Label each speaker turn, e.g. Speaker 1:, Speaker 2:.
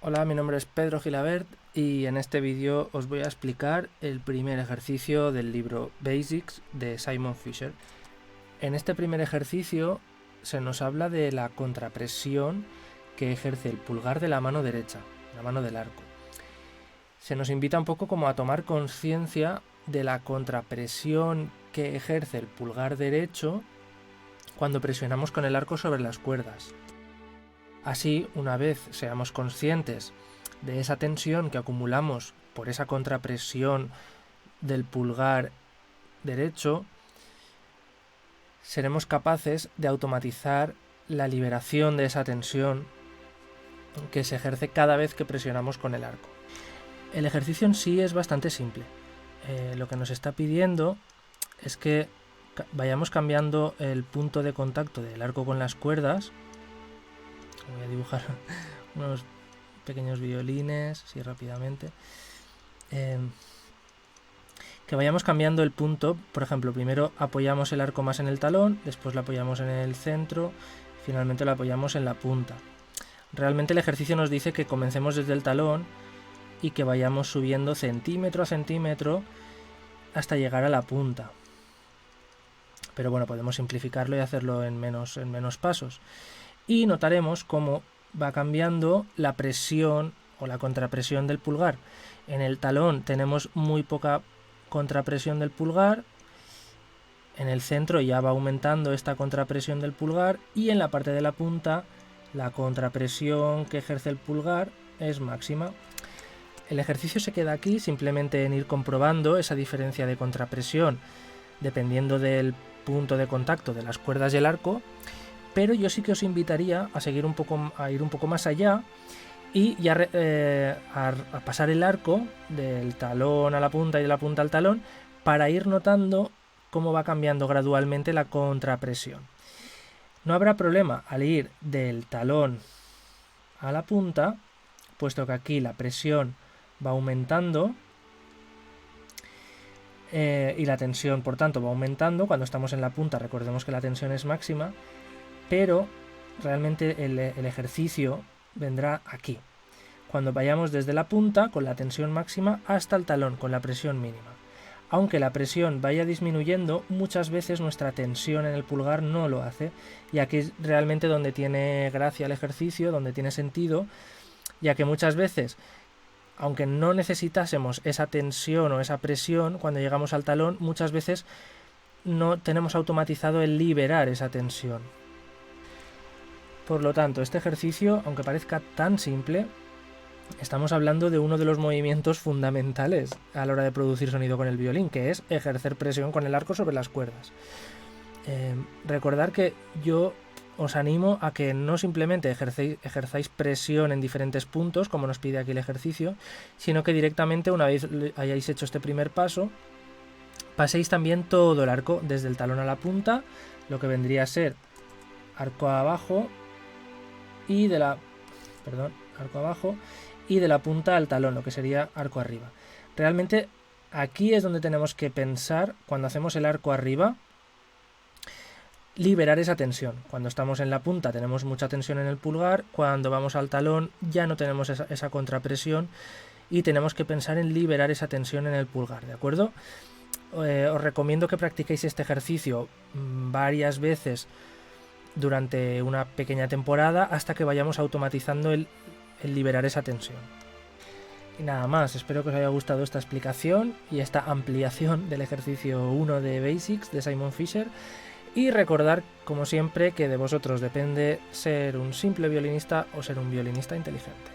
Speaker 1: Hola, mi nombre es Pedro Gilabert y en este vídeo os voy a explicar el primer ejercicio del libro Basics de Simon Fisher. En este primer ejercicio se nos habla de la contrapresión que ejerce el pulgar de la mano derecha, la mano del arco. Se nos invita un poco como a tomar conciencia de la contrapresión que ejerce el pulgar derecho cuando presionamos con el arco sobre las cuerdas. Así, una vez seamos conscientes de esa tensión que acumulamos por esa contrapresión del pulgar derecho, seremos capaces de automatizar la liberación de esa tensión que se ejerce cada vez que presionamos con el arco. El ejercicio en sí es bastante simple. Lo que nos está pidiendo es que vayamos cambiando el punto de contacto del arco con las cuerdas. Voy a dibujar unos pequeños violines, así rápidamente. Que vayamos cambiando el punto. Por ejemplo, primero apoyamos el arco más en el talón, después lo apoyamos en el centro, finalmente lo apoyamos en la punta. Realmente el ejercicio nos dice que comencemos desde el talón y que vayamos subiendo centímetro a centímetro hasta llegar a la punta. Pero bueno, podemos simplificarlo y hacerlo en menos pasos. Y notaremos cómo va cambiando la presión o la contrapresión del pulgar. En el talón tenemos muy poca contrapresión del pulgar, en el centro ya va aumentando esta contrapresión del pulgar y en la parte de la punta la contrapresión que ejerce el pulgar es máxima. El ejercicio se queda aquí simplemente en ir comprobando esa diferencia de contrapresión dependiendo del punto de contacto de las cuerdas y el arco. Pero yo sí que os invitaría a ir un poco más allá y ya a pasar el arco del talón a la punta y de la punta al talón para ir notando cómo va cambiando gradualmente la contrapresión. No habrá problema al ir del talón a la punta, puesto que aquí la presión va aumentando y la tensión, por tanto, va aumentando. Cuando estamos en la punta, recordemos que la tensión es máxima. Pero realmente el ejercicio vendrá aquí, cuando vayamos desde la punta con la tensión máxima hasta el talón con la presión mínima. Aunque la presión vaya disminuyendo, muchas veces nuestra tensión en el pulgar no lo hace, y aquí es realmente donde tiene gracia el ejercicio, donde tiene sentido, ya que muchas veces, aunque no necesitásemos esa tensión o esa presión, cuando llegamos al talón, muchas veces no tenemos automatizado el liberar esa tensión. Por lo tanto, este ejercicio, aunque parezca tan simple, estamos hablando de uno de los movimientos fundamentales a la hora de producir sonido con el violín, que es ejercer presión con el arco sobre las cuerdas. Recordar que yo os animo a que no simplemente ejerzáis presión en diferentes puntos, como nos pide aquí el ejercicio, sino que directamente, una vez hayáis hecho este primer paso, paséis también todo el arco, desde el talón a la punta, lo que vendría a ser arco abajo, y de la punta al talón, lo que sería arco arriba. Realmente aquí es donde tenemos que pensar, cuando hacemos el arco arriba, liberar esa tensión. Cuando estamos en la punta tenemos mucha tensión en el pulgar, cuando vamos al talón ya no tenemos esa contrapresión y tenemos que pensar en liberar esa tensión en el pulgar, ¿de acuerdo? Os recomiendo que practiquéis este ejercicio varias veces durante una pequeña temporada hasta que vayamos automatizando el liberar esa tensión. Y nada más, espero que os haya gustado esta explicación y esta ampliación del ejercicio 1 de Basics de Simon Fisher, y recordar, como siempre, que de vosotros depende ser un simple violinista o ser un violinista inteligente.